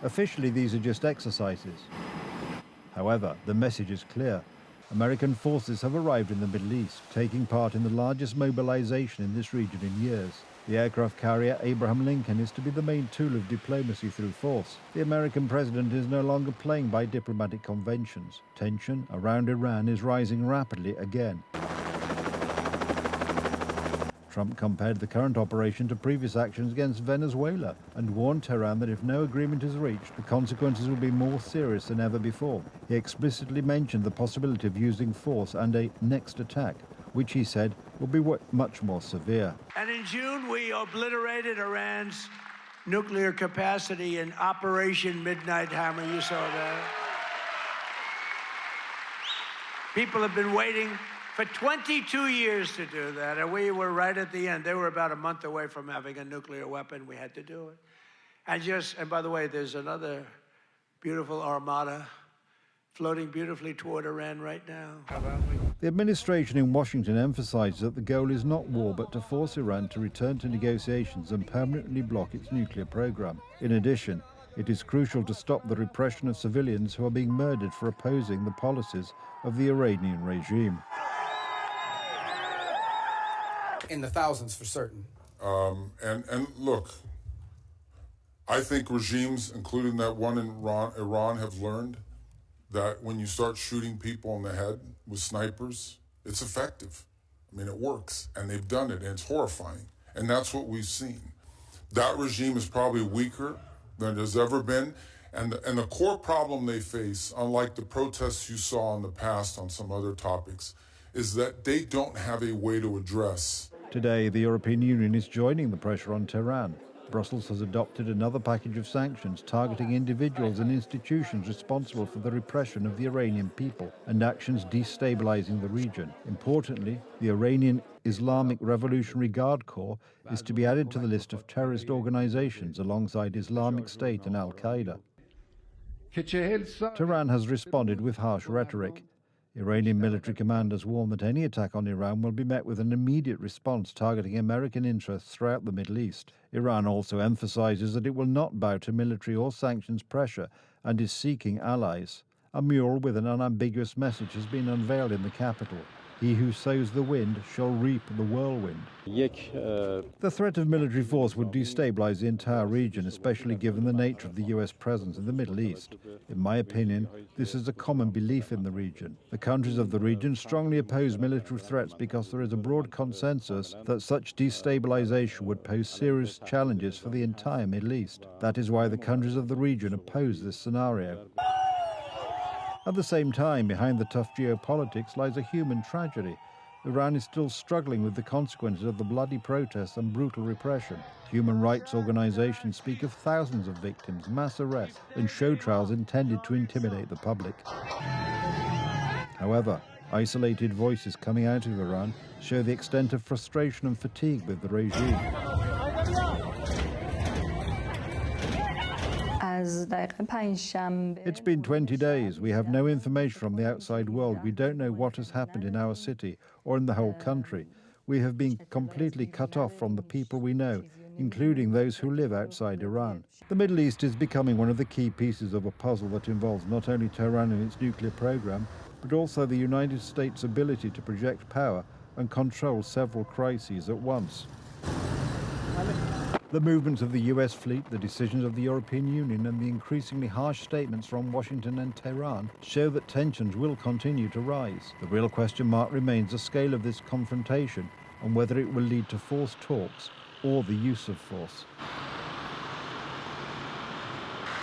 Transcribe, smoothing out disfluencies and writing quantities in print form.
Officially, these are just exercises. However, the message is clear. American forces have arrived in the Middle East, taking part in the largest mobilization in this region in years. The aircraft carrier Abraham Lincoln is to be the main tool of diplomacy through force. The American president is no longer playing by diplomatic conventions. Tension around Iran is rising rapidly again. Trump compared the current operation to previous actions against Venezuela and warned Tehran that if no agreement is reached, the consequences will be more serious than ever before. He explicitly mentioned the possibility of using force and a next attack, which he said will be much more severe. And in June, we obliterated Iran's nuclear capacity in Operation Midnight Hammer. You saw that. People have been waiting for 22 years to do that, and we were right at the end. They were about a month away from having a nuclear weapon. We had to do it. And by the way, there's another beautiful armada floating beautifully toward Iran right now. The administration in Washington emphasizes that the goal is not war, but to force Iran to return to negotiations and permanently block its nuclear program. In addition, it is crucial to stop the repression of civilians who are being murdered for opposing the policies of the Iranian regime. In the thousands for certain. And look, I think regimes, including that one in Iran, have learned that when you start shooting people in the head with snipers, it's effective. I mean, it works, and they've done it, and it's horrifying. And that's what we've seen. That regime is probably weaker than it has ever been. And the core problem they face, unlike the protests you saw in the past on some other topics, is that they don't have a way to address. Today, the European Union is joining the pressure on Tehran. Brussels has adopted another package of sanctions targeting individuals and institutions responsible for the repression of the Iranian people and actions destabilizing the region. Importantly, the Iranian Islamic Revolutionary Guard Corps is to be added to the list of terrorist organizations alongside Islamic State and Al-Qaeda. Tehran has responded with harsh rhetoric. Iranian military commanders warn that any attack on Iran will be met with an immediate response targeting American interests throughout the Middle East. Iran also emphasizes that it will not bow to military or sanctions pressure and is seeking allies. A mural with an unambiguous message has been unveiled in the capital. He who sows the wind shall reap the whirlwind. The threat of military force would destabilize the entire region, especially given the nature of the US presence in the Middle East. In my opinion, this is a common belief in the region. The countries of the region strongly oppose military threats because there is a broad consensus that such destabilization would pose serious challenges for the entire Middle East. That is why the countries of the region oppose this scenario. At the same time, behind the tough geopolitics lies a human tragedy. Iran is still struggling with the consequences of the bloody protests and brutal repression. Human rights organizations speak of thousands of victims, mass arrests, and show trials intended to intimidate the public. However, isolated voices coming out of Iran show the extent of frustration and fatigue with the regime. It's been 20 days. We have no information from the outside world. We don't know what has happened in our city or in the whole country. We have been completely cut off from the people we know, including those who live outside Iran. The Middle East is becoming one of the key pieces of a puzzle that involves not only Tehran and its nuclear program, but also the United States' ability to project power and control several crises at once. The movements of the US fleet, the decisions of the European Union, and the increasingly harsh statements from Washington and Tehran show that tensions will continue to rise. The real question mark remains the scale of this confrontation and whether it will lead to forced talks or the use of force.